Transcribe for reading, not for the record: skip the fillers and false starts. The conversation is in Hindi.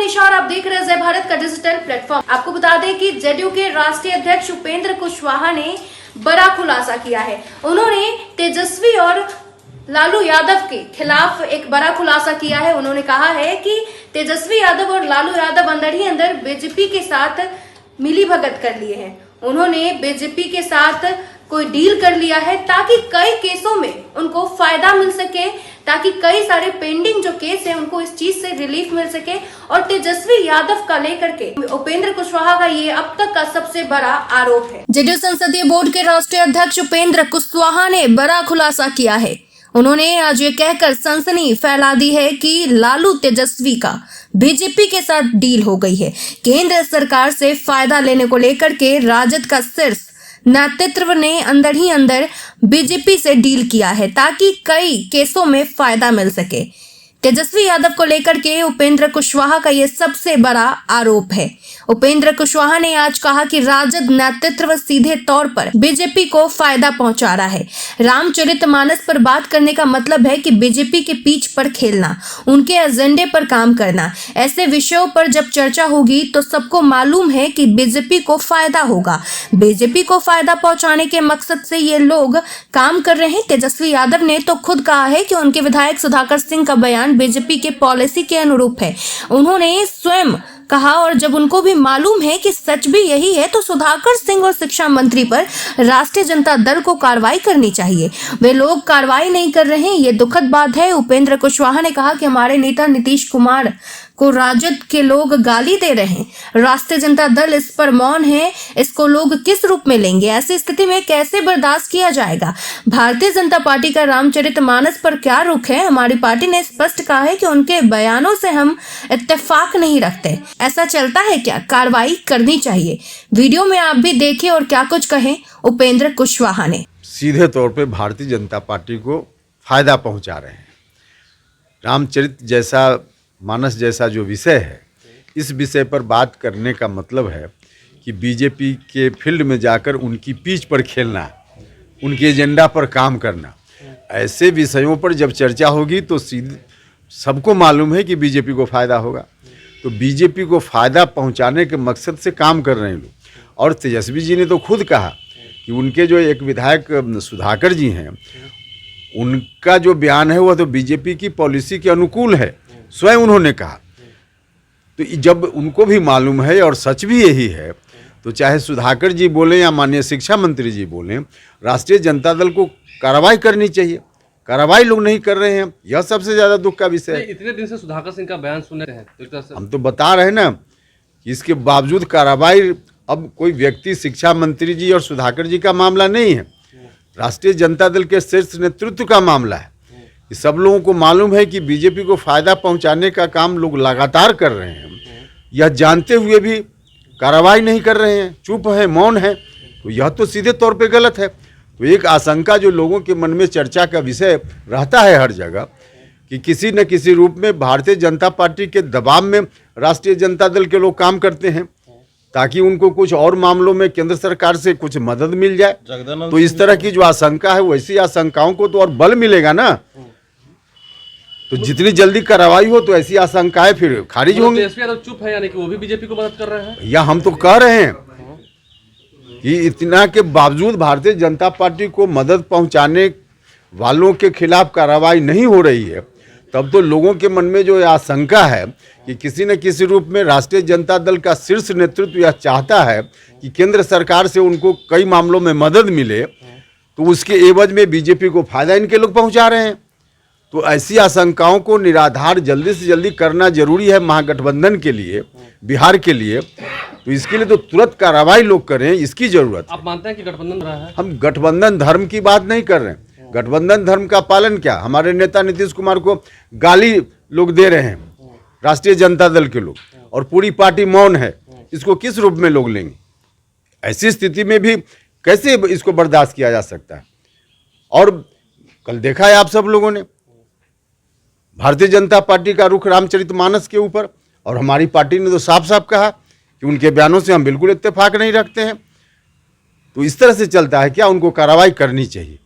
मनीषा और आप देख रहे हैं जय भारत का डिजिटल प्लेटफॉर्म। आपको बता दें कि जेडीयू के राष्ट्रीय अध्यक्ष उपेंद्र कुशवाहा ने बड़ा खुलासा किया है। उन्होंने तेजस्वी और लालू यादव के खिलाफ एक बड़ा खुलासा किया है। उन्होंने कहा है कि तेजस्वी यादव और लालू यादव अंदर ही अंदर बीजेपी के साथ मिली भगत कर लिए हैं। उन्होंने बीजेपी के साथ कोई डील कर लिया है ताकि कई केसों में उनको फायदा मिल सके, ताकि कई सारे पेंडिंग जो केस है उनको इस चीज से रिलीफ मिल सके। और तेजस्वी यादव का लेकर के उपेंद्र कुशवाहा का ये अब तक का सबसे बड़ा आरोप है। जेडीयू संसदीय बोर्ड के राष्ट्रीय अध्यक्ष उपेंद्र कुशवाहा ने बड़ा खुलासा किया है। उन्होंने आज ये कहकर सनसनी फैला दी है कि लालू तेजस्वी का बीजेपी के साथ डील हो गई है। केंद्र सरकार से फायदा लेने को लेकर के राजद का शीर्ष नेतृत्व ने अंदर ही अंदर बीजेपी से डील किया है ताकि कई केसों में फायदा मिल सके। तेजस्वी यादव को लेकर के उपेंद्र कुशवाहा का यह सबसे बड़ा आरोप है। उपेंद्र कुशवाहा ने आज कहा कि राजद नेतृत्व सीधे तौर पर बीजेपी को फायदा पहुंचा रहा है। रामचरितमानस पर बात करने का मतलब है कि बीजेपी के पीठ पर खेलना, उनके एजेंडे पर काम करना। ऐसे विषयों पर जब चर्चा होगी तो सबको मालूम है कि बीजेपी को फायदा होगा। बीजेपी को फायदा पहुंचाने के मकसद से ये लोग काम कर रहे हैं। तेजस्वी यादव ने तो खुद कहा है कि उनके विधायक सुधाकर सिंह का बयान बीजेपी के पॉलिसी के अनुरूप है। उन्होंने स्वयं कहा और जब उनको भी मालूम है कि सच भी यही है तो सुधाकर सिंह और शिक्षा मंत्री पर राष्ट्रीय जनता दल को कार्रवाई करनी चाहिए। वे लोग कार्रवाई नहीं कर रहे हैं, ये दुखद बात है। उपेंद्र कुशवाहा ने कहा कि हमारे नेता नीतीश कुमार को राजद के लोग गाली दे रहे हैं। राष्ट्रीय जनता दल इस पर मौन है, इसको लोग किस रूप में लेंगे? ऐसी स्थिति में कैसे बर्दाश्त किया जाएगा? भारतीय जनता पार्टी का रामचरितमानस पर क्या रुख है? हमारी पार्टी ने स्पष्ट कहा है कि उनके बयानों से हम इत्तेफाक नहीं रखते। ऐसा चलता है क्या? कार्रवाई करनी चाहिए। वीडियो में आप भी देखें और क्या कुछ कहें उपेंद्र कुशवाहा ने। सीधे तौर पे भारतीय जनता पार्टी को फायदा पहुंचा रहे हैं। रामचरित जैसा मानस जैसा जो विषय है, इस विषय पर बात करने का मतलब है कि बीजेपी के फील्ड में जाकर उनकी पीठ पर खेलना, उनके एजेंडा पर काम करना। ऐसे विषयों पर जब चर्चा होगी तो सीधे सबको मालूम है कि बीजेपी को फ़ायदा होगा। तो बीजेपी को फ़ायदा पहुंचाने के मकसद से काम कर रहे हैं लोग। और तेजस्वी जी ने तो खुद कहा कि उनके जो एक विधायक सुधाकर जी हैं, उनका जो बयान है वह तो बीजेपी की पॉलिसी के अनुकूल है, स्वयं उन्होंने कहा। तो जब उनको भी मालूम है और सच भी यही है, तो चाहे सुधाकर जी बोलें या माननीय शिक्षा मंत्री जी बोलें, राष्ट्रीय जनता दल को कार्रवाई करनी चाहिए। कार्रवाई लोग नहीं कर रहे हैं, यह सबसे ज़्यादा दुख का विषय है। इतने दिन से सुधाकर सिंह का बयान सुन रहे हैं, हम तो बता रहे हैं ना कि इसके बावजूद कार्रवाई, अब कोई व्यक्ति शिक्षा मंत्री जी और सुधाकर जी का मामला नहीं है, राष्ट्रीय जनता दल के शीर्ष नेतृत्व का मामला है। सब लोगों को मालूम है कि बीजेपी को फायदा पहुंचाने का काम लोग लगातार कर रहे हैं। यह जानते हुए भी कार्रवाई नहीं कर रहे हैं, चुप है, मौन है, तो यह तो सीधे तौर पे गलत है। तो एक आशंका जो लोगों के मन में चर्चा का विषय रहता है हर जगह कि किसी न किसी रूप में भारतीय जनता पार्टी के दबाव में राष्ट्रीय जनता दल के लोग काम करते हैं ताकि उनको कुछ और मामलों में केंद्र सरकार से कुछ मदद मिल जाए। तो इस तरह की जो आशंका है, वैसी आशंकाओं को तो और बल मिलेगा ना। तो जितनी जल्दी कार्रवाई हो तो ऐसी आशंकाएं फिर खारिज होंगी। तेजस्वी यादव चुप है, यानी कि वो भी बीजेपी को मदद कर रहे हैं। या हम तो कह रहे हैं कि इतना के बावजूद भारतीय जनता पार्टी को मदद पहुंचाने वालों के खिलाफ कार्रवाई नहीं हो रही है, तब तो लोगों के मन में जो आशंका है कि किसी न किसी रूप में राष्ट्रीय जनता दल का शीर्ष नेतृत्व यह चाहता है कि केंद्र सरकार से उनको कई मामलों में मदद मिले, तो उसके एवज में बीजेपी को फायदा इनके लोग पहुंचा रहे हैं। तो ऐसी आशंकाओं को निराधार जल्दी से जल्दी करना जरूरी है महागठबंधन के लिए, बिहार के लिए। तो इसके लिए तो तुरंत कार्रवाई लोग करें, इसकी जरूरत है। आप मानते हैं कि गठबंधन रहा है? हम गठबंधन धर्म की बात नहीं कर रहे हैं। गठबंधन धर्म का पालन क्या? हमारे नेता नीतीश कुमार को गाली लोग दे रहे हैं, राष्ट्रीय जनता दल के लोग, और पूरी पार्टी मौन है। इसको किस रूप में लोग लेंगे? ऐसी स्थिति में भी कैसे इसको बर्दाश्त किया जा सकता है? और कल देखा है आप सब लोगों ने भारतीय जनता पार्टी का रुख रामचरितमानस के ऊपर, और हमारी पार्टी ने तो साफ साफ कहा कि उनके बयानों से हम बिल्कुल इत्तेफाक नहीं रखते हैं। तो इस तरह से चलता है क्या? उनको कार्रवाई करनी चाहिए।